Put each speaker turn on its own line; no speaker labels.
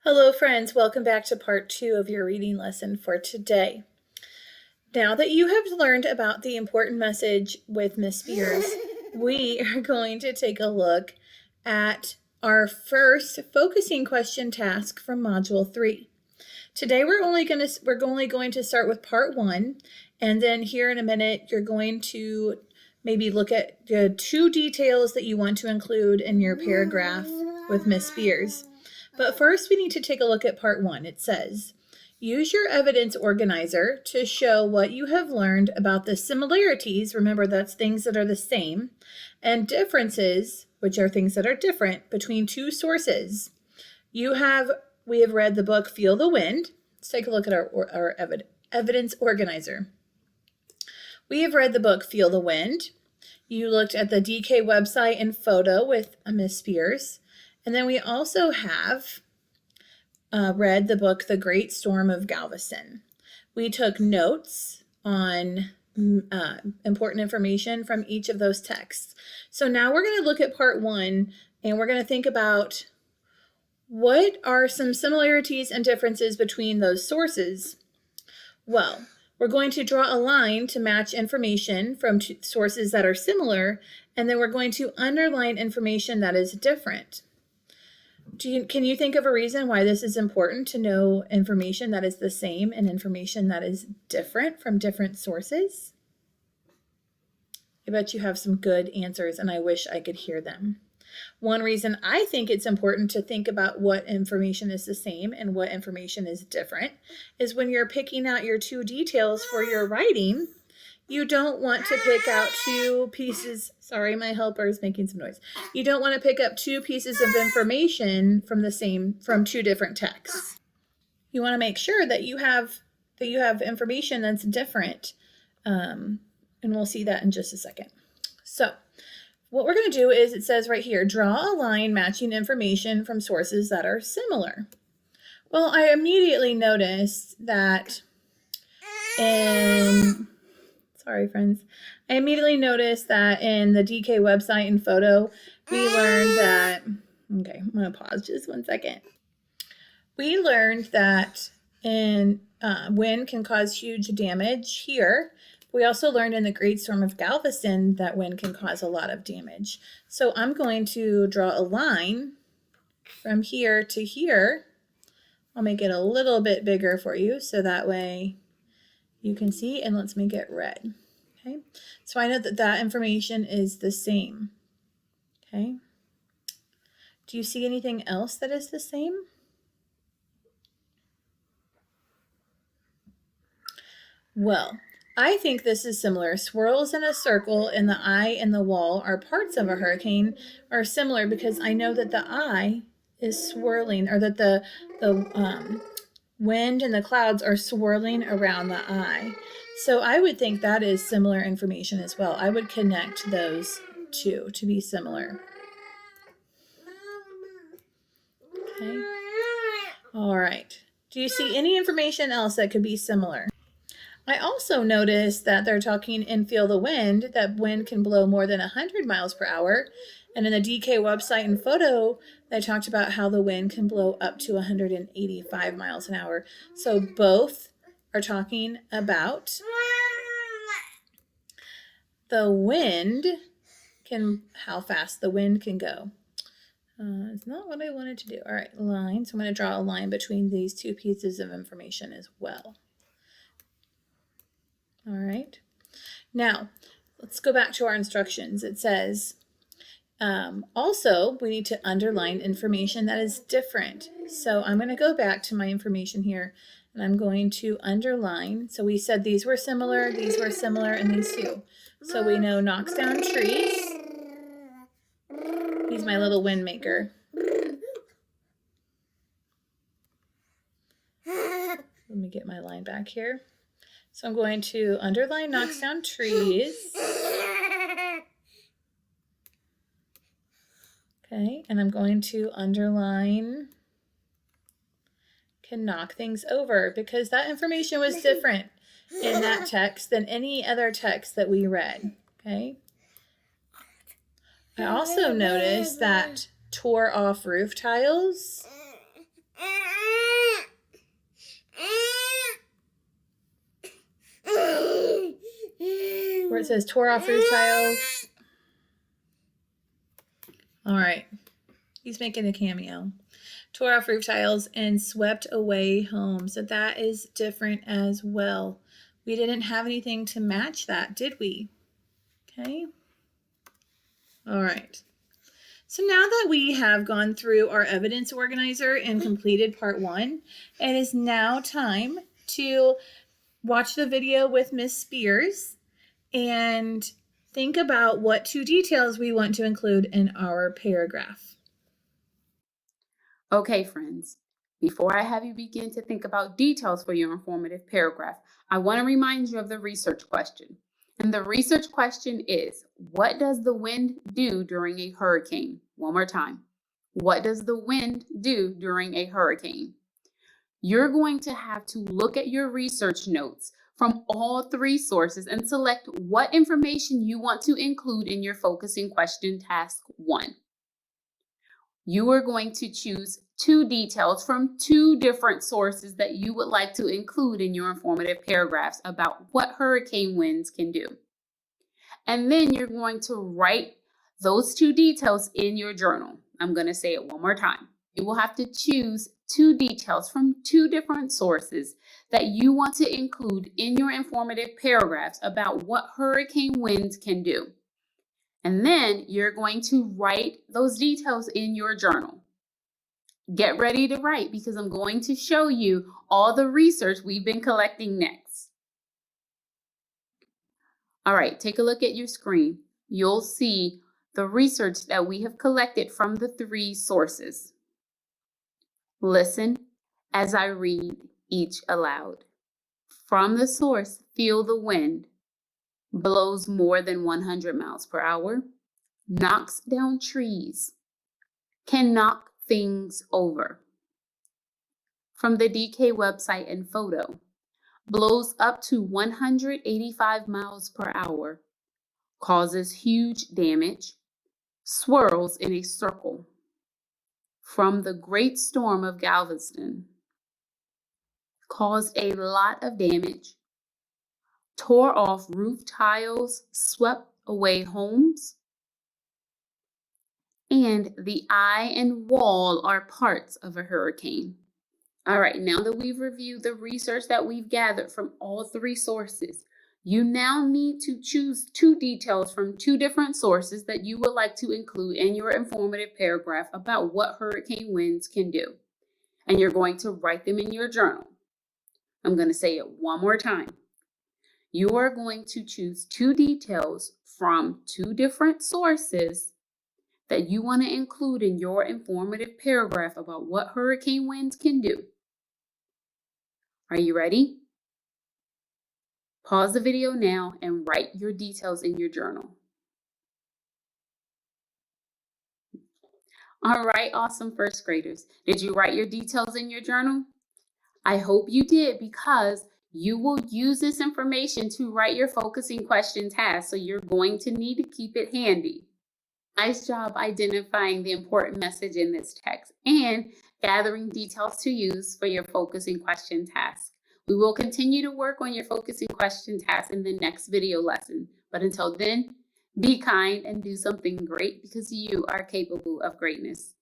Hello friends, welcome back to part 2 of your reading lesson for today. Now that you have learned about the important message with Miss Spears, we are going to take a look at our first focusing question task from Module 3. Today we're only going to start with part 1, and then here in a minute you're going to maybe look at the 2 details that you want to include in your paragraph with Miss Spears. But first we need to take a look at part 1. It says, use your evidence organizer to show what you have learned about the similarities, remember that's things that are the same, and differences, which are things that are different, between 2 sources. We have read the book Feel the Wind. Let's take a look at our evidence organizer. We have read the book Feel the Wind. You looked at the DK website and photo with Miss Spears. And then we also have read the book The Great Storm of Galveston. We took notes on important information from each of those texts. So now we're going to look at part 1, and we're going to think about what are some similarities and differences between those sources. Well, we're going to draw a line to match information from sources that are similar, and then we're going to underline information that is different. Can you think of a reason why this is important to know information that is the same and information that is different from different sources? I bet you have some good answers, and I wish I could hear them. One reason I think it's important to think about what information is the same and what information is different is when you're picking out your 2 details for your writing, you don't want to pick out 2 pieces. Sorry, my helper is making some noise. You don't want to pick up 2 pieces of information from 2 different texts. You want to make sure that you have information that's different, and we'll see that in just a second. So what we're going to do is, it says right here, draw a line matching information from sources that are similar. Well, I immediately noticed that Sorry, friends. I immediately noticed that in the DK website and photo, we learned that, okay, I'm going to pause just 1 second. We learned that wind can cause huge damage here. We also learned in the Great Storm of Galveston that wind can cause a lot of damage. So I'm going to draw a line from here to here. I'll make it a little bit bigger for you so that way you can see, and let's make it red. Okay, so I know that that information is the same. Okay, do you see anything else that is the same? Well, I think this is similar. Swirls in a circle and the eye and the wall are parts of a hurricane are similar because I know that the eye is swirling, or that the wind and the clouds are swirling around the eye. So I would think that is similar information as well. I would connect those 2 to be similar. Okay. All right. Do you see any information else that could be similar? I also noticed that they're talking in Feel the Wind, that wind can blow more than 100 miles per hour. And in the DK website and photo, they talked about how the wind can blow up to 185 miles an hour. So both are talking about the wind, how fast the wind can go. It's not what I wanted to do. All right, line. So I'm going to draw a line between these 2 pieces of information as well. All right. Now, let's go back to our instructions. It says, also, we need to underline information that is different. So I'm going to go back to my information here, and I'm going to underline. So we said these were similar, and these 2. So we know knocks down trees. He's my little wind maker. Let me get my line back here. So I'm going to underline knocks down trees. Okay, and I'm going to underline can knock things over, because that information was different in that text than any other text that we read. Okay. I also noticed that tore off roof tiles where it says tore off roof tiles. All right. He's making a cameo. Tore off roof tiles and swept away homes. So that is different as well. We didn't have anything to match that, did we? Okay. All right. So now that we have gone through our evidence organizer and completed part 1, it is now time to watch the video with Miss Spears and think about what 2 details we want to include in our paragraph.
Okay, friends, before I have you begin to think about details for your informative paragraph, I want to remind you of the research question. And the research question is, what does the wind do during a hurricane? One more time. What does the wind do during a hurricane? You're going to have to look at your research notes from all 3 sources and select what information you want to include in your focusing question task 1. You are going to choose 2 details from 2 different sources that you would like to include in your informative paragraphs about what hurricane winds can do. And then you're going to write those 2 details in your journal. I'm going to say it one more time. You will have to choose 2 details from 2 different sources that you want to include in your informative paragraphs about what hurricane winds can do. And then you're going to write those details in your journal. Get ready to write because I'm going to show you all the research we've been collecting next. All right, take a look at your screen. You'll see the research that we have collected from the 3 sources. Listen as I read each aloud. From the source, feel the wind. Blows more than 100 miles per hour. Knocks down trees. Can knock things over. From the DK website and photo. Blows up to 185 miles per hour. Causes huge damage. Swirls in a circle. From the Great Storm of Galveston. Caused a lot of damage. Tore off roof tiles, swept away homes. And the eye and wall are parts of a hurricane. All right, now that we've reviewed the research that we've gathered from all 3 sources, you now need to choose 2 details from 2 different sources that you would like to include in your informative paragraph about what hurricane winds can do. And you're going to write them in your journal. I'm going to say it one more time. You are going to choose 2 details from 2 different sources that you want to include in your informative paragraph about what hurricane winds can do. Are you ready? Pause the video now and write your details in your journal. All right, awesome first graders. Did you write your details in your journal? I hope you did because you will use this information to write your focusing question task, so you're going to need to keep it handy. Nice job identifying the important message in this text and gathering details to use for your focusing question task. We will continue to work on your focusing question task in the next video lesson. But until then, be kind and do something great because you are capable of greatness.